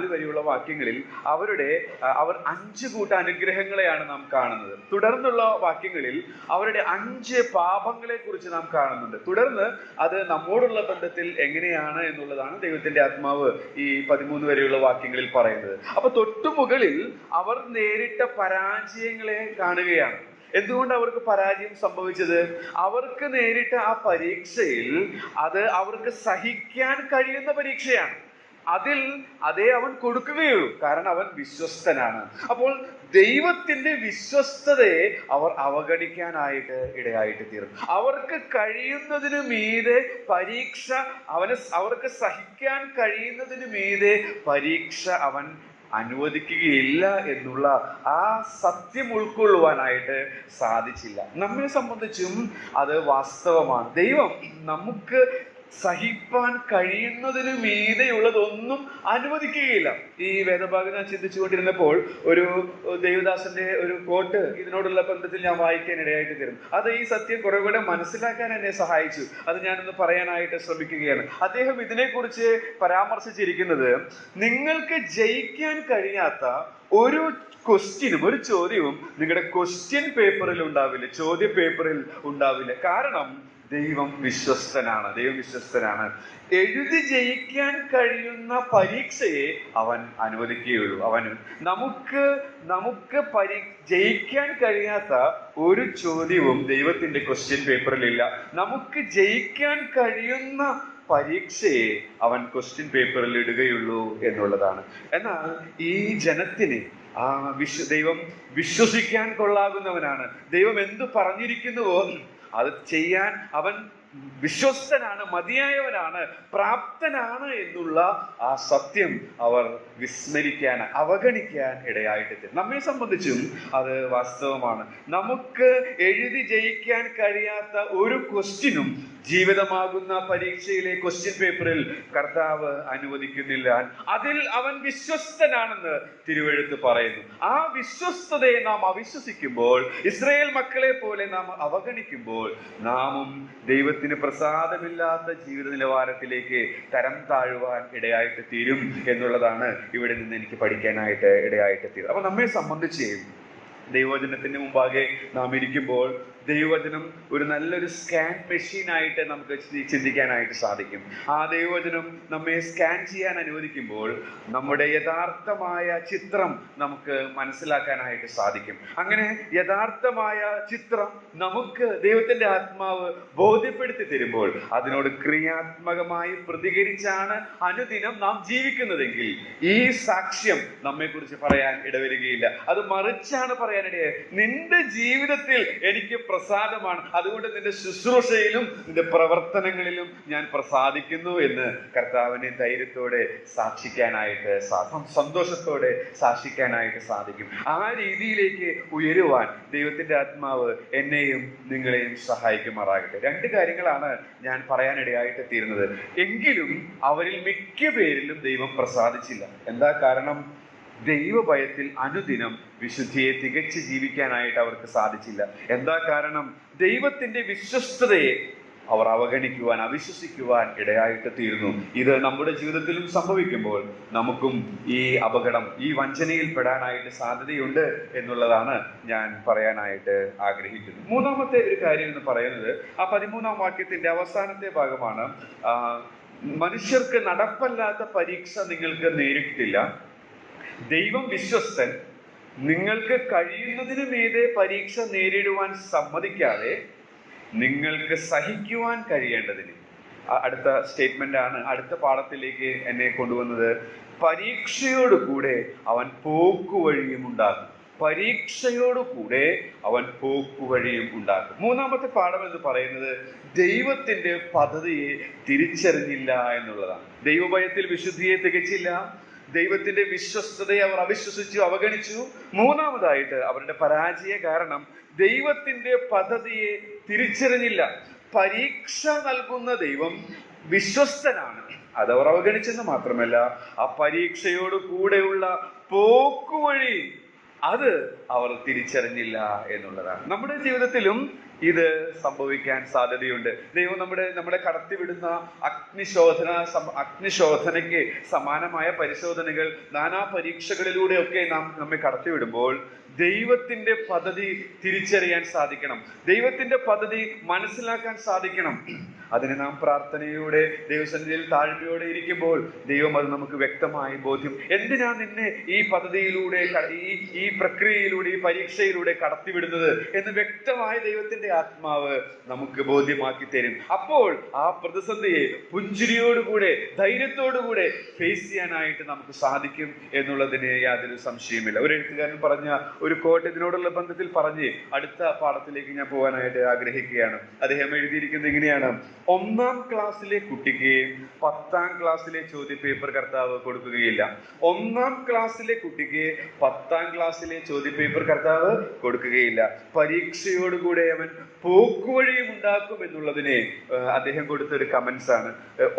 വരെയുള്ള വാക്യങ്ങളിൽ അവർ 5 കൂട്ട അനുഗ്രഹങ്ങളെയാണ് നാം കാണുന്നത്. തുടർന്നുള്ള വാക്യങ്ങളിൽ അവരുടെ 5 പാപങ്ങളെ കുറിച്ച് നാം കാണുന്നുണ്ട്. തുടർന്ന് അത് നമ്മോടുള്ള ബന്ധത്തിൽ എങ്ങനെയാണ് എന്നുള്ളതാണ് ദൈവത്തിന്റെ ആത്മാവ് ഈ 13 വരെയുള്ള വാക്യങ്ങളിൽ പറയുന്നത്. അപ്പൊ തൊട്ടുമുകളിൽ അവർ നേരിട്ട പരാജയങ്ങളെ കാണുകയാണ്. എന്തുകൊണ്ട് അവർക്ക് പരാജയം സംഭവിച്ചത്? അവർക്ക് നേരിട്ട ആ പരീക്ഷയിൽ അത് അവർക്ക് സഹിക്കാൻ കഴിയുന്ന പരീക്ഷയാണ്. അതേ അവൻ കൊടുക്കുകയുള്ളൂ, കാരണം അവൻ വിശ്വസ്തനാണ്. അപ്പോൾ ദൈവത്തിന്റെ വിശ്വസ്തതയെ അവർ അവഗണിക്കാനായിട്ട് ഇടയായിട്ട് തീർന്നു. അവർക്ക് കഴിയുന്നതിന് മീതെ പരീക്ഷ അവർക്ക് സഹിക്കാൻ കഴിയുന്നതിന് മീതെ പരീക്ഷ അവൻ അനുവദിക്കുകയില്ല എന്നുള്ള ആ സത്യം ഉൾക്കൊള്ളുവാനായിട്ട് സാധിച്ചില്ല. നമ്മെ സംബന്ധിച്ചും അത് വാസ്തവമാണ്. ദൈവം നമുക്ക് സഹിപ്പാൻ കഴിയുന്നതിന് മീതെയുള്ളതൊന്നും അനുവദിക്കുകയില്ല. ഈ വേദഭാഗം ഞാൻ ചിന്തിച്ചുകൊണ്ടിരുന്നപ്പോൾ ഒരു ദേവദാസന്റെ ഒരു കോട്ട് ഇതിനോടുള്ള ബന്ധത്തിൽ ഞാൻ വായിക്കാൻ ഇടയായിട്ട് തരും. അത് ഈ സത്യം കുറെ കൂടെ മനസ്സിലാക്കാൻ എന്നെ സഹായിച്ചു. അത് ഞാനൊന്ന് പറയാനായിട്ട് ശ്രമിക്കുകയാണ്. അദ്ദേഹം ഇതിനെക്കുറിച്ച് പരാമർശിച്ചിരിക്കുന്നത്, നിങ്ങൾക്ക് ജയിക്കാൻ കഴിയാത്ത ഒരു ക്വസ്റ്റ്യനും ഒരു ചോദ്യവും നിങ്ങളുടെ ക്വസ്റ്റ്യൻ പേപ്പറിൽ ഉണ്ടാവില്ല, ചോദ്യ പേപ്പറിൽ ഉണ്ടാവില്ല. കാരണം ദൈവം വിശ്വസ്തനാണ്. എഴുതി ജയിക്കാൻ കഴിയുന്ന പരീക്ഷയെ അവൻ അനുവദിക്കുകയുള്ളൂ. നമുക്ക് ജയിക്കാൻ കഴിയാത്ത ഒരു ചോദ്യവും ദൈവത്തിന്റെ ക്വസ്റ്റ്യൻ പേപ്പറിലില്ല. നമുക്ക് ജയിക്കാൻ കഴിയുന്ന പരീക്ഷയെ അവൻ ക്വസ്റ്റ്യൻ പേപ്പറിൽ ഇടുകയുള്ളൂ എന്നുള്ളതാണ്. എന്നാൽ ഈ ജനത്തിന് ദൈവം വിശ്വസിക്കാൻ കൊള്ളാകുന്നവനാണ്. ദൈവം എന്തു പറഞ്ഞിരിക്കുന്നുവോ അത് ചെയ്യാൻ അവൻ വിശ്വസ്തനാണ്, മതിയായവനാണ്, പ്രാപ്തനാണ് എന്നുള്ള ആ സത്യം അവർ അവഗണിക്കാൻ ഇടയായിട്ട്. നമ്മെ സംബന്ധിച്ചും അത് വാസ്തവമാണ്. നമുക്ക് എഴുതി ജയിക്കാൻ കഴിയാത്ത ഒരു ക്വസ്റ്റ്യനും ജീവിതമാകുന്ന പരീക്ഷയിലെ ക്വസ്റ്റ്യൻ പേപ്പറിൽ കർത്താവ് അനുവദിക്കുന്നില്ല. അതിൽ അവൻ വിശ്വസ്തനാണെന്ന് തിരുവെഴുത്ത് പറയുന്നു. ആ വിശ്വസ്തതയെ നാം അവിശ്വസിക്കുമ്പോൾ, ഇസ്രായേൽ മക്കളെ പോലെ നാം അവഗണിക്കുമ്പോൾ, നാമും ദൈവത്തിന് പ്രസാദമില്ലാത്ത ജീവിത നിലവാരത്തിലേക്ക് തരം താഴുവാൻ ഇടയായിട്ട് തീരും എന്നുള്ളതാണ് ഇവിടെ നിന്ന് എനിക്ക് പഠിക്കാനായിട്ട് ഇടയായിട്ട് തീരും. അപ്പൊ നമ്മെ സംബന്ധിച്ച് ദൈവവചനത്തിന് മുമ്പാകെ നാം ഇരിക്കുമ്പോൾ ദൈവവചനം ഒരു നല്ലൊരു സ്കാൻ മെഷീനായിട്ട് നമുക്ക് ചിന്തിക്കാനായിട്ട് സാധിക്കും. ആ ദൈവവചനം നമ്മെ സ്കാൻ ചെയ്യാൻ അനുവദിക്കുമ്പോൾ നമ്മുടെ യഥാർത്ഥമായ ചിത്രം നമുക്ക് മനസ്സിലാക്കാനായിട്ട് സാധിക്കും. അങ്ങനെ യഥാർത്ഥമായ ചിത്രം നമുക്ക് ദൈവത്തിന്റെ ആത്മാവ് ബോധ്യപ്പെടുത്തി തരുമ്പോൾ അതിനോട് ക്രിയാത്മകമായി പ്രതികരിച്ചാണ് അനുദിനം നാം ജീവിക്കുന്നതെങ്കിൽ ഈ സാക്ഷ്യം നമ്മെക്കുറിച്ച് പറയാൻ ഇടവരികയില്ല. അത് മറിച്ചാണ് പറയാനിടയായി, നിന്റെ ജീവിതത്തിൽ എനിക്ക് പ്രസാദമാണ്, അതുകൊണ്ട് നിന്റെ ശുശ്രൂഷയിലും നിന്റെ പ്രവർത്തനങ്ങളിലും ഞാൻ പ്രസാദിക്കുന്നു എന്ന് കർത്താവിനെ ധൈര്യത്തോടെ സാക്ഷിക്കാനായിട്ട് സന്തോഷത്തോടെ സാക്ഷിക്കാനായിട്ട് സാധിക്കും. ആ രീതിയിലേക്ക് ഉയരുവാൻ ദൈവത്തിന്റെ ആത്മാവ് എന്നെയും നിങ്ങളെയും സഹായിക്കുമാറാകട്ടെ. രണ്ട് കാര്യങ്ങളാണ് ഞാൻ പറയാനിടയായിട്ട് തീരുന്നത്. എങ്കിലും അവരിൽ മിക്ക പേരിലും ദൈവം പ്രസാദിച്ചില്ല. എന്താ കാരണം? ദൈവഭയത്തിൽ അനുദിനം വിശുദ്ധിയെ തികച്ച് ജീവിക്കാനായിട്ട് അവർക്ക് സാധിച്ചില്ല. എന്താ കാരണം? ദൈവത്തിന്റെ വിശ്വസ്തതയെ അവർ അവിശ്വസിക്കുവാൻ ഇടയായിട്ട് തീരുന്നു. ഇത് നമ്മുടെ ജീവിതത്തിലും സംഭവിക്കുമ്പോൾ നമുക്കും ഈ അപകടം, ഈ വഞ്ചനയിൽ പെടാനായിട്ട് സാധ്യതയുണ്ട് എന്നുള്ളതാണ് ഞാൻ പറയാനായിട്ട് ആഗ്രഹിക്കുന്നത്. മൂന്നാമത്തെ ഒരു കാര്യം എന്ന് പറയുന്നത് ആ 13-ാം വാക്യത്തിന്റെ അവസാനത്തെ ഭാഗമാണ്. മനുഷ്യർക്ക് നടപ്പല്ലാത്ത പരീക്ഷ നിങ്ങൾക്ക് നേരിട്ടില്ല, ദൈവം വിശ്വസ്തൻ, നിങ്ങൾക്ക് കഴിയുന്നതിന് മീതെ പരീക്ഷ നേരിടുവാൻ സമ്മതിക്കാതെ നിങ്ങൾക്ക് സഹിക്കുവാൻ കഴിയേണ്ടതിന്. അടുത്ത സ്റ്റേറ്റ്മെന്റ് ആണ് അടുത്ത പാഠത്തിലേക്ക് എന്നെ കൊണ്ടുവന്നത്. പരീക്ഷയോടുകൂടെ അവൻ പോക്കുവഴിയും ഉണ്ടാക്കും. മൂന്നാമത്തെ പാഠം എന്ന് പറയുന്നത് ദൈവത്തിന്റെ പദ്ധതിയെ തിരിച്ചറിഞ്ഞില്ല എന്നുള്ളതാണ്. ദൈവഭയത്തിൽ വിശുദ്ധിയെ തികച്ചില്ല, ദൈവത്തിന്റെ വിശ്വസ്തതയെ അവർ അവിശ്വസിച്ചു, അവഗണിച്ചു. മൂന്നാമതായിട്ട് അവരുടെ പരാജയ കാരണം ദൈവത്തിന്റെ പദ്ധതിയെ തിരിച്ചറിഞ്ഞില്ല. പരീക്ഷ നൽകുന്ന ദൈവം വിശ്വസ്തനാണ്, അതവർ അവഗണിച്ചെന്ന് മാത്രമല്ല ആ പരീക്ഷയോട് കൂടെയുള്ള പോക്കുവഴി അത് അവർ തിരിച്ചറിഞ്ഞില്ല എന്നുള്ളതാണ്. നമ്മുടെ ജീവിതത്തിലും ഇത് സംഭവിക്കാൻ സാധ്യതയുണ്ട്. ദൈവം നമ്മളെ കടത്തിവിടുന്ന അഗ്നിശോധനയ്ക്ക് സമാനമായ പരിശോധനകൾ, നാനാ പരീക്ഷകളിലൂടെയൊക്കെ നമ്മെ കടത്തിവിടുമ്പോൾ ദൈവത്തിന്റെ പദ്ധതി തിരിച്ചറിയാൻ സാധിക്കണം, ദൈവത്തിന്റെ പദ്ധതി മനസ്സിലാക്കാൻ സാധിക്കണം. അതിന് നാം പ്രാർത്ഥനയോടെ ദൈവസന്നിധിയിൽ താഴ്മയോടെ ഇരിക്കുമ്പോൾ ദൈവം അത് നമുക്ക് വ്യക്തമായി ബോധ്യം. എന്തിനാ നിന്നെ ഈ പദ്ധതിയിലൂടെ ഈ പ്രക്രിയയിലൂടെ ഈ പരീക്ഷയിലൂടെ കടത്തിവിടുന്നത് എന്ന് വ്യക്തമായി ദൈവത്തിന്റെ ആത്മാവ് നമുക്ക് ബോധ്യമാക്കി തരും. അപ്പോൾ ആ പ്രതിസന്ധിയെ പുഞ്ചിരിയോടുകൂടെ ധൈര്യത്തോടുകൂടെ ഫേസ് ചെയ്യാനായിട്ട് നമുക്ക് സാധിക്കും എന്നുള്ളതിന് യാതൊരു സംശയമില്ല. ഒരു എഴുത്തുകാരൻ പറഞ്ഞ ഒരു കോട്ട് ഇതിനോടുള്ള ബന്ധത്തിൽ പറഞ്ഞ് അടുത്ത പാഠത്തിലേക്ക് ഞാൻ പോകാനായിട്ട് ആഗ്രഹിക്കുകയാണ്. അദ്ദേഹം എഴുതിയിരിക്കുന്നത് ഇങ്ങനെയാണ്: 1ാം ക്ലാസ്സിലെ കുട്ടിക്ക് 10ാം ക്ലാസ്സിലെ ചോദ്യപേപ്പർ കർത്താവ് കൊടുക്കുകയില്ല. 1ാം ക്ലാസ്സിലെ കുട്ടിക്ക് 10ാം ക്ലാസ്സിലെ ചോദ്യപേപ്പർ കർത്താവ് കൊടുക്കുകയില്ല. പരീക്ഷയോടുകൂടെ അവൻ പോക്കുവഴിയും ഉണ്ടാക്കും എന്നുള്ളതിനെ അദ്ദേഹം കൊടുത്തൊരു കമന്റ്സ് ആണ്.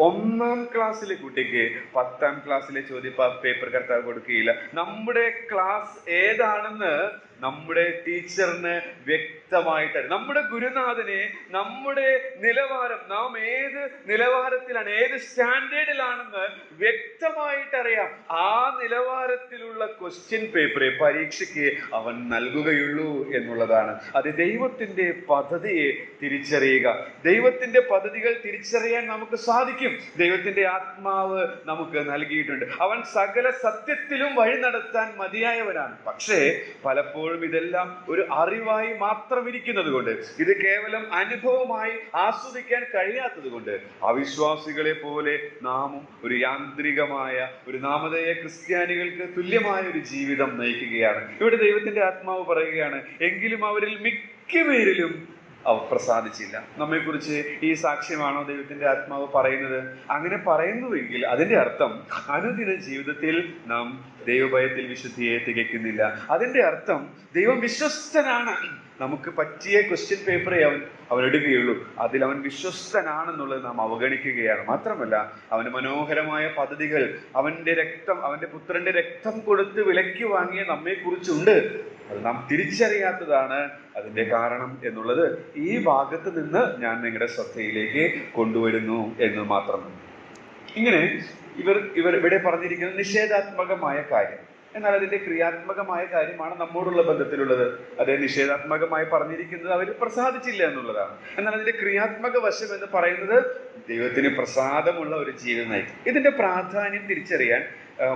1ാം ക്ലാസ്സിലെ കുട്ടിക്ക് 10ാം ക്ലാസ്സിലെ പേപ്പർ കർത്താവ് കൊടുക്കുകയില്ല. നമ്മുടെ ക്ലാസ് ഏതാണെന്ന് നമ്മുടെ ടീച്ചറിന് വ്യക്തമായിട്ട്, നമ്മുടെ ഗുരുനാഥനെ നമ്മുടെ നിലവാരം, നാം ഏത് നിലവാരത്തിലാണ്, ഏത് സ്റ്റാൻഡേർഡിലാണെന്ന് വ്യക്തമായിട്ട് അറിയാം. ആ നിലവാരത്തിലുള്ള ക്വസ്റ്റ്യൻ പേപ്പറെ പരീക്ഷയ്ക്ക് അവൻ നൽകുകയുള്ളൂ എന്നുള്ളതാണ്. അത് ദൈവത്തിന്റെ പദ്ധതിയെ തിരിച്ചറിയുക. ദൈവത്തിന്റെ പദ്ധതികൾ തിരിച്ചറിയാൻ നമുക്ക് സാധിക്കും. ദൈവത്തിന്റെ ആത്മാവ് നമുക്ക് നൽകിയിട്ടുണ്ട്. അവൻ സകല സത്യത്തിലും വഴി നടത്താൻ മതിയായവനാണ്. പക്ഷേ പലപ്പോഴും ഇതെല്ലാം ഒരു അറിവായി മാത്രം ഇരിക്കുന്നത് കൊണ്ട്, ഇത് കേവലം അനുഭവമായി ആസ്വദിക്കാൻ കഴിയാത്തത് കൊണ്ട് അവിശ്വാസികളെ പോലെ നാമും ഒരു യാന്ത്രികമായ, ഒരു നാമധേയ ക്രിസ്ത്യാനികൾക്ക് തുല്യമായ ഒരു ജീവിതം നയിക്കുകയാണ്. ഇവിടെ ദൈവത്തിന്റെ ആത്മാവ് പറയുകയാണ്, എങ്കിലും അവരിൽ മിക്കപേരിലും അവർ പ്രസാദിച്ചില്ല. നമ്മെക്കുറിച്ച് ഈ സാക്ഷ്യമാണോ ദൈവത്തിന്റെ ആത്മാവ് പറയുന്നത്? അങ്ങനെ പറയുന്നുവെങ്കിൽ അതിന്റെ അർത്ഥം അനുദിന ജീവിതത്തിൽ നാം ദൈവഭയത്തിൽ വിശുദ്ധിയെ തികയ്ക്കുന്നില്ല. അതിന്റെ അർത്ഥം ദൈവം വിശ്വസ്തനാണ്. നമുക്ക് പറ്റിയ ക്വസ്റ്റ്യൻ പേപ്പറേ അവൻ എടുക്കുകയുള്ളൂ. അതിൽ അവൻ വിശ്വസ്തനാണെന്നുള്ളത് നാം അവഗണിക്കുകയാണ്. മാത്രമല്ല, അവന് മനോഹരമായ പദ്ധതികൾ, അവന്റെ പുത്രന്റെ രക്തം കൊടുത്ത് വിലയ്ക്ക് വാങ്ങിയ നമ്മെക്കുറിച്ചുണ്ട്. അത് നാം തിരിച്ചറിയാത്തതാണ് അതിന്റെ കാരണം എന്നുള്ളത് ഈ ഭാഗത്ത് നിന്ന് ഞാൻ നിങ്ങളുടെ ശ്രദ്ധയിലേക്ക് കൊണ്ടുവരുന്നു എന്ന് മാത്രം. ഇങ്ങനെ ഇവർ ഇവിടെ പറഞ്ഞിരിക്കുന്നത് നിഷേധാത്മകമായ കാര്യം, എന്നാൽ അതിന്റെ ക്രിയാത്മകമായ കാര്യമാണ് നമ്മോടുള്ള ബന്ധത്തിലുള്ളത്. അത് നിഷേധാത്മകമായി പറഞ്ഞിരിക്കുന്നത് അവർ പ്രസാദിച്ചില്ല എന്നുള്ളതാണ്. എന്നാൽ അതിന്റെ ക്രിയാത്മക വശം എന്ന് പറയുന്നത് ദൈവത്തിന് പ്രസാദമുള്ള ഒരു ജീവിതം നയിക്കും. ഇതിന്റെ പ്രാധാന്യം തിരിച്ചറിയാൻ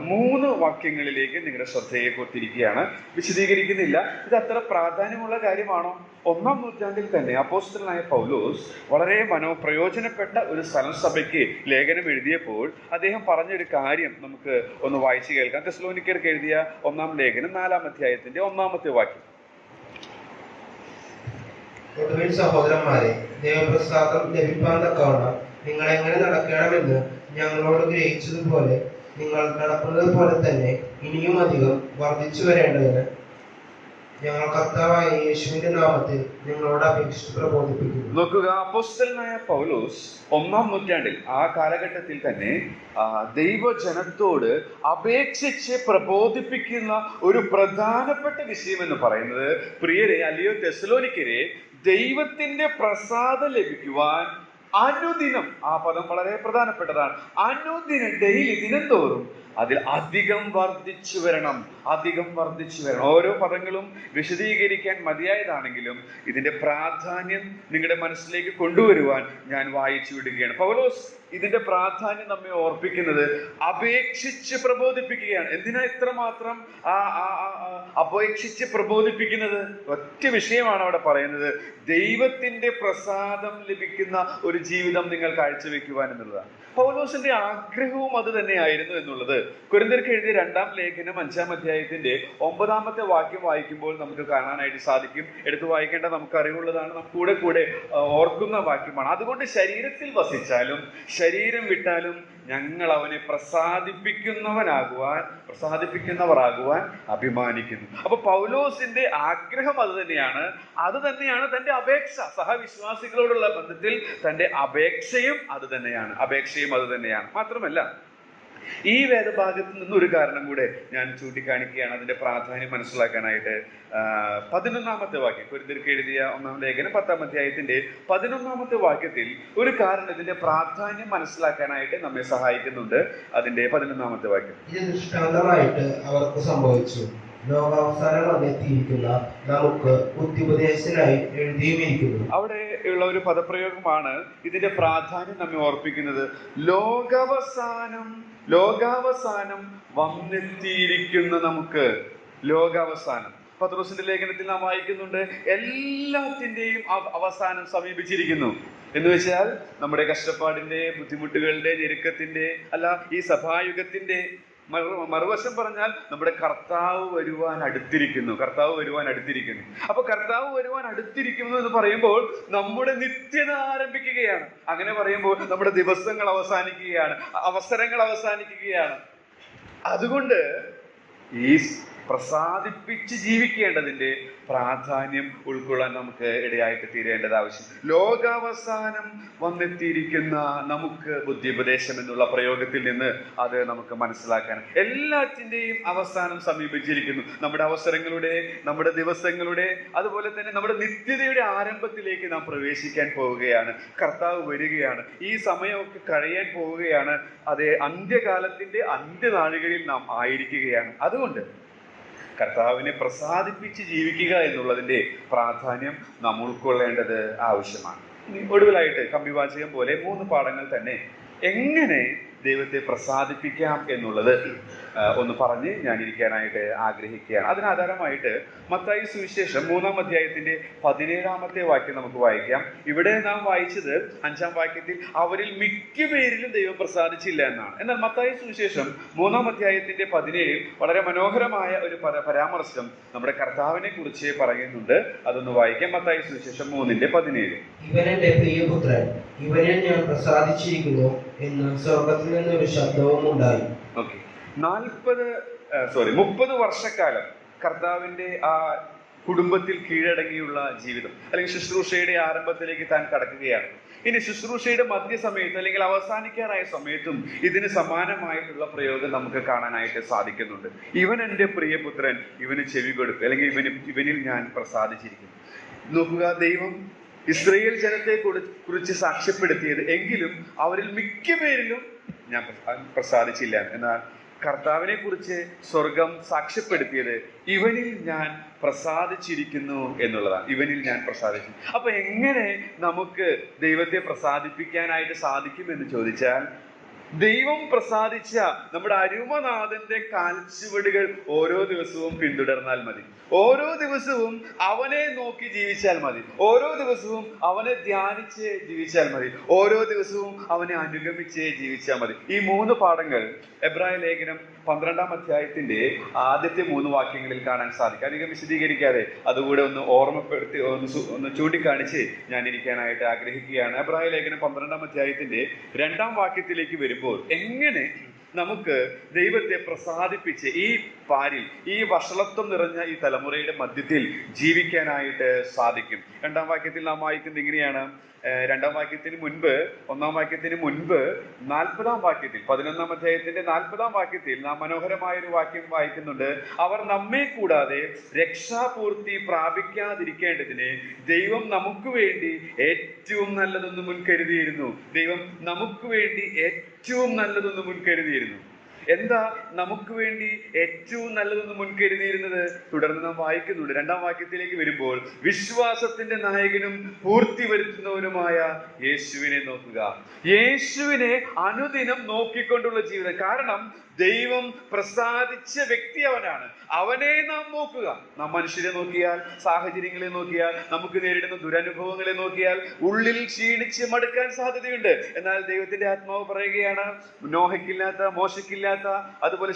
3 വാക്യങ്ങളിലേക്ക് നിങ്ങളുടെ ശ്രദ്ധയെ കൊത്തിരിക്കുകയാണ്. വിശദീകരിക്കുന്നില്ല. ഇത് അത്ര പ്രാധാന്യമുള്ള കാര്യമാണോ? 1ാം നൂറ്റാണ്ടിൽ തന്നെ അപ്പോസ്തലനായ പൗലോസ് വളരെ പ്രയോജനപ്പെട്ട ഒരു സഭയ്ക്ക് ലേഖനം എഴുതിയപ്പോൾ അദ്ദേഹം പറഞ്ഞൊരു കാര്യം നമുക്ക് ഒന്ന് വായിച്ചു കേൾക്കാം. തെസ്സലോനിക്കർക്ക് എഴുതിയ 1ാം ലേഖനം 4ാം അധ്യായത്തിന്റെ 1ാമത്തെ വാക്യം: ഒടുവിൽ സഹോദരന്മാരെ, ദൈവപ്രസാദം ലഭിപ്പാൻ തക്കവണ്ണം നിങ്ങൾ എങ്ങനെ നടക്കണമെന്ന് ഞങ്ങളോട് ഗ്രഹിച്ചതുപോലെ നിങ്ങൾ നടക്കുന്നത് പോലെ തന്നെ ഇനിയും അധികം വർദ്ധിച്ചു വരേണ്ടതിന് ഞങ്ങൾ കർത്താവായ യേശുവിന്റെ നാമത്തിൽ നിങ്ങളോട് അപേക്ഷിച്ച് പ്രബോധിപ്പിക്കുന്നു. നോക്കുക, അപ്പോസ്തലനായ പൗലോസ് 1ാം നൂറ്റാണ്ടിൽ ആ കാലഘട്ടത്തിൽ തന്നെ ദൈവജനത്തോട് അപേക്ഷിച്ച് പ്രബോധിപ്പിക്കുന്ന ഒരു പ്രധാനപ്പെട്ട വിഷയം എന്ന് പറയുന്നത്, പ്രിയരെ, അല്ലയോ തെസ്സലോനിക്കരെ, ദൈവത്തിന്റെ പ്രസാദം ലഭിക്കുവാൻ അനുദിനം, ആ പദം വളരെ പ്രധാനപ്പെട്ടതാണ്, അനുദിനം, ഡെയിലി, ദിനംതോറും അതിൽ അധികം വർദ്ധിച്ചു വരണം, അധികം വർദ്ധിച്ചു വരണം. ഓരോ പദങ്ങളും വിശദീകരിക്കാൻ മതിയായതാണെങ്കിലും ഇതിന്റെ പ്രാധാന്യം നിങ്ങളുടെ മനസ്സിലേക്ക് കൊണ്ടുവരുവാൻ ഞാൻ വായിച്ചു വിടുകയാണ്. പൗലോസ് ഇതിന്റെ പ്രാധാന്യം നമ്മെ ഓർപ്പിക്കുന്നത് അപേക്ഷിച്ച് പ്രബോധിപ്പിക്കുകയാണ്. എന്തിനാ ഇത്രമാത്രം അപേക്ഷിച്ച് പ്രബോധിപ്പിക്കുന്നത്? ഒറ്റ വിഷയമാണ് അവിടെ പറയുന്നത്, ദൈവത്തിന്റെ പ്രസാദം ലഭിക്കുന്ന ഒരു ജീവിതം നിങ്ങൾ കാഴ്ചവെക്കുവാൻ എന്നുള്ളതാണ്. പൗലോസിന്റെ ആഗ്രഹവും അത് തന്നെയായിരുന്നു എന്നുള്ളത് കൊരിന്ത്യർക്ക് എഴുതിയ 2ാം ലേഖനം 5ാം അധ്യായത്തിന്റെ 9ാമത്തെ വാക്യം വായിക്കുമ്പോൾ നമുക്ക് കാണാനായിട്ട് സാധിക്കും. എടുത്തു വായിക്കേണ്ട നമുക്ക് അറിവുള്ളതാണ്, നാം കൂടെ കൂടെ ഓർക്കുന്ന വാക്യമാണ്. അതുകൊണ്ട് ശരീരത്തിൽ വസിച്ചാലും ശരീരം വിട്ടാലും ഞങ്ങൾ അവനെ പ്രസാദിപ്പിക്കുന്നവരാകുവാൻ അഭിമാനിക്കുന്നു. അപ്പൊ പൗലോസിന്റെ ആഗ്രഹം അത് തന്നെയാണ് തന്റെ അപേക്ഷ. സഹവിശ്വാസികളോടുള്ള ബന്ധത്തിൽ തന്റെ അപേക്ഷയും അത് തന്നെയാണ്. മാത്രമല്ല, ഈ വേദഭാഗത്ത് നിന്നൊരു കാരണം കൂടെ ഞാൻ ചൂണ്ടിക്കാണിക്കുകയാണ് അതിന്റെ പ്രാധാന്യം മനസ്സിലാക്കാനായിട്ട്. 11ാമത്തെ വാക്യം, കൊരിന്ത്യർക്ക് എഴുതിയ 1ാം ലേഖനം 10ാം അധ്യായത്തിന്റെ 11ാമത്തെ വാക്യത്തിൽ ഒരു കാരണം ഇതിന്റെ പ്രാധാന്യം മനസ്സിലാക്കാനായിട്ട് നമ്മെ സഹായിക്കുന്നുണ്ട്. അതിന്റെ 11ാമത്തെ വാക്യം: ഇത് ദൃഷ്ടാന്തമായിട്ട് അവർക്ക് സംഭവിച്ചു, ലോകാവസാനം വന്നെത്തിയിരിക്കുന്ന നമുക്ക് ബുദ്ധിപദേശത്തിനായി എഴുതിയുമിരിക്കുന്നു. അവിടെ ഉള്ള ഒരു പദപ്രയോഗമാണ് ഇതിന്റെ പ്രാധാന്യം നമ്മെ ഓർപ്പിക്കുന്നത്. ലോകാവസാനം വന്നെത്തിയിരിക്കുന്ന നമുക്ക്. ലോകാവസാനം പത്രോസിന്റെ ലേഖനത്തിൽ നാം വായിക്കുന്നുണ്ട്, എല്ലാത്തിന്റെയും അവസാനം സമീപിച്ചിരിക്കുന്നു എന്ന് വെച്ചാൽ നമ്മുടെ കഷ്ടപ്പാടിന്റെ, ബുദ്ധിമുട്ടുകളുടെ, ഞെരുക്കത്തിന്റെ, അല്ല ഈ സഭായുഗത്തിന്റെ മറുവശം പറഞ്ഞാൽ നമ്മുടെ കർത്താവ് വരുവാൻ അടുത്തിരിക്കുന്നു. അപ്പൊ കർത്താവ് വരുവാൻ അടുത്തിരിക്കുന്നു എന്ന് പറയുമ്പോൾ നമ്മുടെ നിത്യത ആരംഭിക്കുകയാണ്. അങ്ങനെ പറയുമ്പോൾ നമ്മുടെ ദിവസങ്ങൾ അവസാനിക്കുകയാണ്, അവസരങ്ങൾ അവസാനിക്കുകയാണ്. അതുകൊണ്ട് ഈ പ്രസാദിപ്പിച്ച് ജീവിക്കേണ്ടതിന്റെ പ്രാധാന്യം ഉൾക്കൊള്ളാൻ നമുക്ക് ഇടയായിട്ട് തീരേണ്ടത് ആവശ്യം. ലോകാവസാനം വന്നെത്തിയിരിക്കുന്ന നമുക്ക് ബുദ്ധിപദേശം എന്നുള്ള പ്രയോഗത്തിൽ നിന്ന് അത് നമുക്ക് മനസ്സിലാക്കാൻ, എല്ലാറ്റിന്റെയും അവസാനം സമീപിച്ചിരിക്കുന്നു. നമ്മുടെ അവസരങ്ങളുടെ, നമ്മുടെ ദിവസങ്ങളുടെ, അതുപോലെ തന്നെ നമ്മുടെ നിത്യതയുടെ ആരംഭത്തിലേക്ക് നാം പ്രവേശിക്കാൻ പോവുകയാണ്. കർത്താവ് വരികയാണ്. ഈ സമയമൊക്കെ കഴിയാൻ പോവുകയാണ്. അതേ അന്ത്യകാലത്തിന്റെ അന്ത്യനാളുകളിൽ നാം ആയിരിക്കുകയാണ്. അതുകൊണ്ട് കർത്താവിനെ പ്രസാദിപ്പിച്ച് ജീവിക്കുക എന്നുള്ളതിന്റെ പ്രാധാന്യം നാം ഉൾക്കൊള്ളേണ്ടത് ആവശ്യമാണ്. ഒടുവിലായിട്ട് കമ്പിവാചകം പോലെ 3 പാഠങ്ങൾ തന്നെ എങ്ങനെ ദൈവത്തെ പ്രസാദിപ്പിക്കാം എന്നുള്ളത് ഒന്ന് പറഞ്ഞ് ഞാൻ ഇരിക്കാനായിട്ട് ആഗ്രഹിക്കുകയാണ്. അതിനാധാരമായിട്ട് മത്തായി സുവിശേഷം 3-ാം അധ്യായത്തിന്റെ 17-ാമത്തെ വാക്യം നമുക്ക് വായിക്കാം. ഇവിടെ നാം വായിച്ചത് 5-ാം വാക്യത്തിൽ അവരിൽ മിക്ക പേരിലും ദൈവം പ്രസാദിച്ചില്ല എന്നാണ്. എന്നാൽ മത്തായി സുവിശേഷം 3-ാം അധ്യായത്തിന്റെ 17-ൽ വളരെ മനോഹരമായ ഒരു പരാമർശം നമ്മുടെ കർത്താവിനെ കുറിച്ച് പറയുന്നുണ്ട്. അതൊന്ന് വായിക്കാം. മത്തായി സുവിശേഷം 3:17. ഇവനെന്റെ പ്രിയപുത്രൻ, ഇവനിൽ ഞാൻ പ്രസാദിച്ചിരിക്കുന്നു എന്ന് സ്വർഗത്തിൽ നിന്നൊരു ശബ്ദവും ഉണ്ടായി. 30 വർഷക്കാലം കർത്താവിന്റെ ആ കുടുംബത്തിൽ കീഴടങ്ങിയുള്ള ജീവിതം, അല്ലെങ്കിൽ ശുശ്രൂഷയുടെ ആരംഭത്തിലേക്ക് താൻ കടക്കുകയാണ്. ഇനി ശുശ്രൂഷയുടെ മധ്യസമയത്ത് അല്ലെങ്കിൽ അവസാനിക്കാറായ സമയത്തും ഇതിന് സമാനമായിട്ടുള്ള പ്രയോഗം നമുക്ക് കാണാനായിട്ട് സാധിക്കുന്നുണ്ട്. ഇവൻ എൻ്റെ പ്രിയപുത്രൻ, ഇവന് ചെവി കൊടുക്കുക, അല്ലെങ്കിൽ ഇവനിൽ ഞാൻ പ്രസാദിച്ചിരിക്കുന്നു. നോക്കുക, ദൈവം ഇസ്രായേൽ ജനത്തെ കുറിച്ച് സാക്ഷ്യപ്പെടുത്തിയത് എങ്കിലും അവരിൽ മിക്ക പേരിലും ഞാൻ പ്രസാദിച്ചില്ല. എന്നാൽ കർത്താവിനെ കുറിച്ച് സ്വർഗം സാക്ഷ്യപ്പെടുത്തിയത് ഇവനിൽ ഞാൻ പ്രസാദിച്ചിരിക്കുന്നു എന്നുള്ളതാണ്. ഇവനിൽ ഞാൻ പ്രസാദിച്ചു. അപ്പൊ എങ്ങനെ നമുക്ക് ദൈവത്തെ പ്രസാദിപ്പിക്കാനായിട്ട് സാധിക്കുമെന്ന് ചോദിച്ചാൽ, ദൈവം പ്രസാദിച്ച നമ്മുടെ അരുമനാഥന്റെ കാൽച്ചുവടുകൾ ഓരോ ദിവസവും പിന്തുടർന്നാൽ മതി. ഓരോ ദിവസവും അവനെ നോക്കി ജീവിച്ചാൽ മതി. ഓരോ ദിവസവും അവനെ ധ്യാനിച്ച് ജീവിച്ചാൽ മതി. ഓരോ ദിവസവും അവനെ അനുഗമിച്ച് ജീവിച്ചാൽ മതി. ഈ 3 പാഠങ്ങൾ എബ്രായ ലേഖനം 12-ാം അധ്യായത്തിന്റെ ആദ്യത്തെ 3 വാക്യങ്ങളിൽ കാണാൻ സാധിക്കും. അധികം വിശദീകരിക്കാതെ അതുകൂടെ ഒന്ന് ഓർമ്മപ്പെടുത്തി ഒന്ന് ചൂണ്ടിക്കാണിച്ച് ഞാൻ ഇരിക്കാനായിട്ട് ആഗ്രഹിക്കുകയാണ്. എബ്രായ ലേഖനം 12-ാം അധ്യായത്തിന്റെ 2-ാം വാക്യത്തിലേക്ക് വരുമ്പോൾ എങ്ങനെ നമുക്ക് ദൈവത്തെ പ്രസാദിപ്പിച്ച് ഈ പാരിൽ, ഈ വഷളത്വം നിറഞ്ഞ ഈ തലമുറയുടെ മധ്യത്തിൽ ജീവിക്കാനായിട്ട് സാധിക്കും. 2-ാം വാക്യത്തിൽ നാം വായിക്കുന്നത് ഇങ്ങനെയാണ്. 2-ാം വാക്യത്തിന് മുൻപ് 1-ാം വാക്യത്തിന് മുൻപ് 40-ാം വാക്യത്തിൽ, 11-ാം അധ്യായത്തിന്റെ 40-ാം വാക്യത്തിൽ നാം മനോഹരമായ ഒരു വാക്യം വായിക്കുന്നുണ്ട്. അവർ നമ്മെ കൂടാതെ രക്ഷാപൂർത്തി പ്രാപിക്കാതിരിക്കേണ്ടതിന് ദൈവം നമുക്ക് വേണ്ടി ഏറ്റവും നല്ലതൊന്ന് മുൻകരുതിയിരുന്നു. ദൈവം നമുക്ക് വേണ്ടി ഏറ്റവും നല്ലതൊന്ന് മുൻകരുതിയിരുന്നു. എന്താ നമുക്ക് വേണ്ടി ഏറ്റവും നല്ലതൊന്ന് മുൻകരുതിയിരുന്നത്? തുടർന്ന് നാം വായിക്കുന്നുണ്ട്. 2-ാം വാക്യത്തിലേക്ക് വരുമ്പോൾ, വിശ്വാസത്തിന്റെ നായകനും പൂർത്തി വരുത്തുന്നവനുമായ യേശുവിനെ നോക്കുക. യേശുവിനെ അനുദിനം നോക്കിക്കൊണ്ടുള്ള ജീവിതം. കാരണം ദൈവം പ്രസാദിച്ച വ്യക്തി അവനാണ്. അവനെ നാം നോക്കുക. നാം മനുഷ്യരെ നോക്കിയാൽ, സാഹചര്യങ്ങളെ നോക്കിയാൽ, നമുക്ക് നേരിടുന്ന ദുരനുഭവങ്ങളെ നോക്കിയാൽ ഉള്ളിൽ ക്ഷീണിച്ച് മടുക്കാൻ സാധ്യതയുണ്ട്. എന്നാൽ ദൈവത്തിന്റെ ആത്മാവ് പറയുകയാണ്, നോഹയ്ക്കില്ലാത്ത, മോശയ്ക്കില്ലാത്ത, അതുപോലെ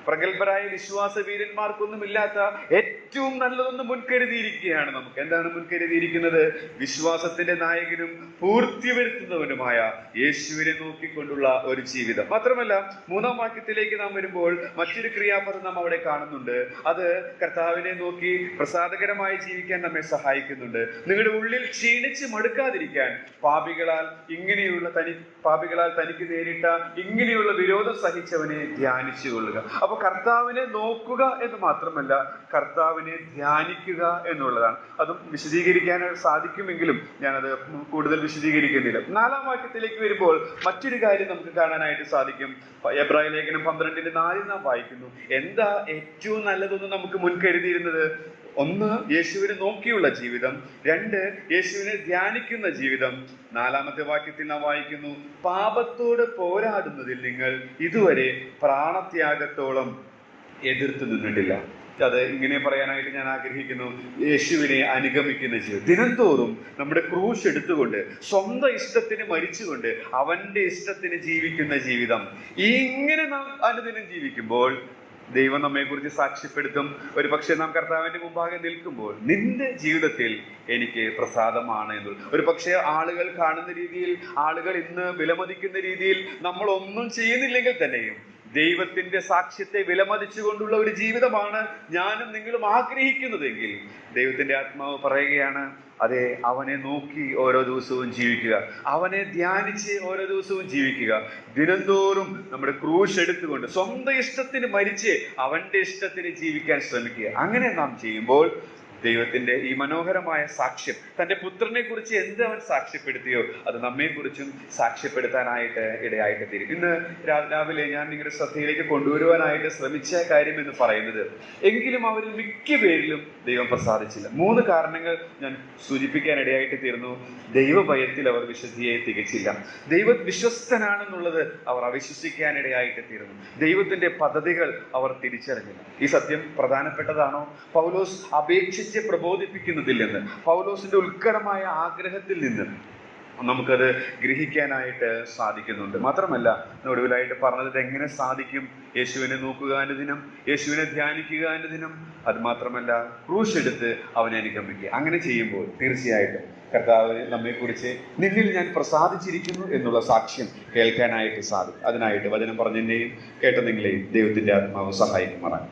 പ്രഗത്ഭരായ വിശ്വാസ വീരന്മാർക്കൊന്നുമില്ലാത്ത ഏറ്റവും നല്ലതൊന്ന് മുൻകരുതിയിരിക്കുകയാണ് നമുക്ക്. എന്താണ് മുൻകരുതിയിരിക്കുന്നത്? വിശ്വാസത്തിന്റെ നായകനും പൂർത്തി വരുത്തുന്നവനുമായ യേശുവിനെ നോക്കിക്കൊണ്ടുള്ള ഒരു ജീവിതം. മാത്രമല്ല 3-ാം വാക്യത്തിലേക്ക് നാം വരുമ്പോൾ മറ്റൊരു ക്രിയാപദം നാം അവിടെ കാണുന്നുണ്ട്. അത് കർത്താവിനെ നോക്കി പ്രസാദകരമായി ജീവിക്കാൻ നമ്മെ സഹായിക്കുന്നുണ്ട്. നിങ്ങളുടെ ഉള്ളിൽ ക്ഷീണിച്ച് മടുക്കാതിരിക്കാൻ പാപികളാൽ തനിക്ക് നേരിട്ട ഇങ്ങനെയുള്ള വിരോധം സഹിച്ചവനെ ധ്യാനിച്ചു കൊള്ളുക. അപ്പൊ കർത്താവിനെ നോക്കുക എന്ന് മാത്രമല്ല, കർത്താവിനെ ധ്യാനിക്കുക എന്നുള്ളതാണ്. അതും വിശദീകരിക്കാൻ സാധിക്കുമെങ്കിലും ഞാനത് കൂടുതൽ വിശദീകരിക്കുന്നില്ല. 4-ാം വാക്യത്തിലേക്ക് വരുമ്പോൾ മറ്റൊരു കാര്യം നമുക്ക് കാണാനായിട്ട് സാധിക്കും. എബ്രായ ലേഖനം 12:4 നാം വായിക്കുന്നു, എന്താ ഏറ്റവും നല്ലതൊന്ന് നമുക്ക് മുൻകരുതിയിരുന്നത്? 1, യേശുവിനെ നോക്കിയുള്ള ജീവിതം. 2, യേശുവിനെ ധ്യാനിക്കുന്ന ജീവിതം. 4-ാമത്തെ വാക്യത്തിൽ നാം വായിക്കുന്നു, പാപത്തോട് പോരാടുന്നതിൽ നിങ്ങൾ ഇതുവരെ പ്രാണത്യാഗത്തോളം എതിർത്ത് നിന്നിട്ടില്ല. അത് ഇങ്ങനെ പറയാനായിട്ട് ഞാൻ ആഗ്രഹിക്കുന്നു. യേശുവിനെ അനുഗമിക്കുന്ന ജീവിതം, ദിനംതോറും നമ്മുടെ ക്രൂശ് എടുത്തുകൊണ്ട് സ്വന്തം ഇഷ്ടത്തിന് മരിച്ചുകൊണ്ട് അവന്റെ ഇഷ്ടത്തിന് ജീവിക്കുന്ന ജീവിതം. ഇങ്ങനെ നാം അനുദിനം ജീവിക്കുമ്പോൾ ദൈവം നമ്മെക്കുറിച്ച് സാക്ഷ്യപ്പെടുത്തും. ഒരു പക്ഷേ നാം കർത്താവിന്റെ മുമ്പാകെ നിൽക്കുമ്പോൾ, നിന്റെ ജീവിതത്തിൽ എനിക്ക് പ്രസാദമാണ് എന്നുള്ളത്. ഒരു പക്ഷേ ആളുകൾ കാണുന്ന രീതിയിൽ, ആളുകൾ ഇന്ന് വിലമതിക്കുന്ന രീതിയിൽ നമ്മൾ ഒന്നും ചെയ്യുന്നില്ലെങ്കിൽ തന്നെയും ദൈവത്തിന്റെ സാക്ഷ്യത്തെ വിലമതിച്ചുകൊണ്ടുള്ള ഒരു ജീവിതമാണ് ഞാനും നിങ്ങളും ആഗ്രഹിക്കുന്നതെങ്കിൽ, ദൈവത്തിന്റെ ആത്മാവ് പറയുകയാണ്, അതെ, അവനെ നോക്കി ഓരോ ദിവസവും ജീവിക്കുക, അവനെ ധ്യാനിച്ച് ഓരോ ദിവസവും ജീവിക്കുക. ദിനംതോറും നമ്മുടെ ക്രൂശ് എടുത്തുകൊണ്ട് സ്വന്തം ഇഷ്ടത്തിന് മരിച്ച് അവന്റെ ഇഷ്ടത്തിന് ജീവിക്കാൻ ശ്രമിക്കുക. അങ്ങനെ നാം ചെയ്യുമ്പോൾ ദൈവത്തിന്റെ ഈ മനോഹരമായ സാക്ഷ്യം, തന്റെ പുത്രനെ കുറിച്ച് എന്ത് അവൻ സാക്ഷ്യപ്പെടുത്തിയോ അത് നമ്മെക്കുറിച്ചും സാക്ഷ്യപ്പെടുത്താനായിട്ട് ഇടയായിട്ട് തീരും. ഇന്ന് രാവിലെ ഞാൻ നിങ്ങളുടെ ശ്രദ്ധയിലേക്ക് കൊണ്ടുവരുവാനായിട്ട് ശ്രമിച്ച കാര്യം എന്ന് പറയുന്നത്, എങ്കിലും അവരിൽ മിക്ക പേരിലും ദൈവം പ്രസാദിച്ചില്ല. 3 കാരണങ്ങൾ ഞാൻ സൂചിപ്പിക്കാൻ ഇടയായിട്ട് തീർന്നു. ദൈവഭയത്തിൽ അവർ വിശുദ്ധിയെ തികച്ചില്ല. ദൈവം വിശ്വസ്തനാണെന്നുള്ളത് അവർ അവിശ്വസിക്കാനിടയായിട്ട് തീർന്നു. ദൈവത്തിന്റെ പദ്ധതികൾ അവർ തിരിച്ചറിഞ്ഞില്ല. ഈ സത്യം പ്രധാനപ്പെട്ടതാണോ? പൗലോസ് അപേക്ഷിച്ച് പ്രബോധിപ്പിക്കുന്നതിൽ നിന്ന്, പൗലോസിന്റെ ഉത്കടമായ ആഗ്രഹത്തിൽ നിന്ന് നമുക്കത് ഗ്രഹിക്കാനായിട്ട് സാധിക്കുന്നുണ്ട്. മാത്രമല്ല, ഒടുവിലായിട്ട് പറഞ്ഞത് എങ്ങനെ സാധിക്കും? യേശുവിനെ നോക്കുക അനുദിനം, യേശുവിനെ ധ്യാനിക്കുക അനുദിനം. അത് മാത്രമല്ല, ക്രൂശ് എടുത്ത് അവനെ അനുഗമിക്കുക. അങ്ങനെ ചെയ്യുമ്പോൾ തീർച്ചയായിട്ടും കർത്താവ് നമ്മെക്കുറിച്ച് നിന്നിൽ ഞാൻ പ്രസാദിച്ചിരിക്കുന്നു എന്നുള്ള സാക്ഷ്യം കേൾക്കാനായിട്ട് സാധിക്കും. അതിനായിട്ട് വചനം പറഞ്ഞെന്നെയും കേട്ട നിങ്ങളെയും ദൈവത്തിന്റെ ആത്മാവ് സഹായിക്കുമാറാണ്.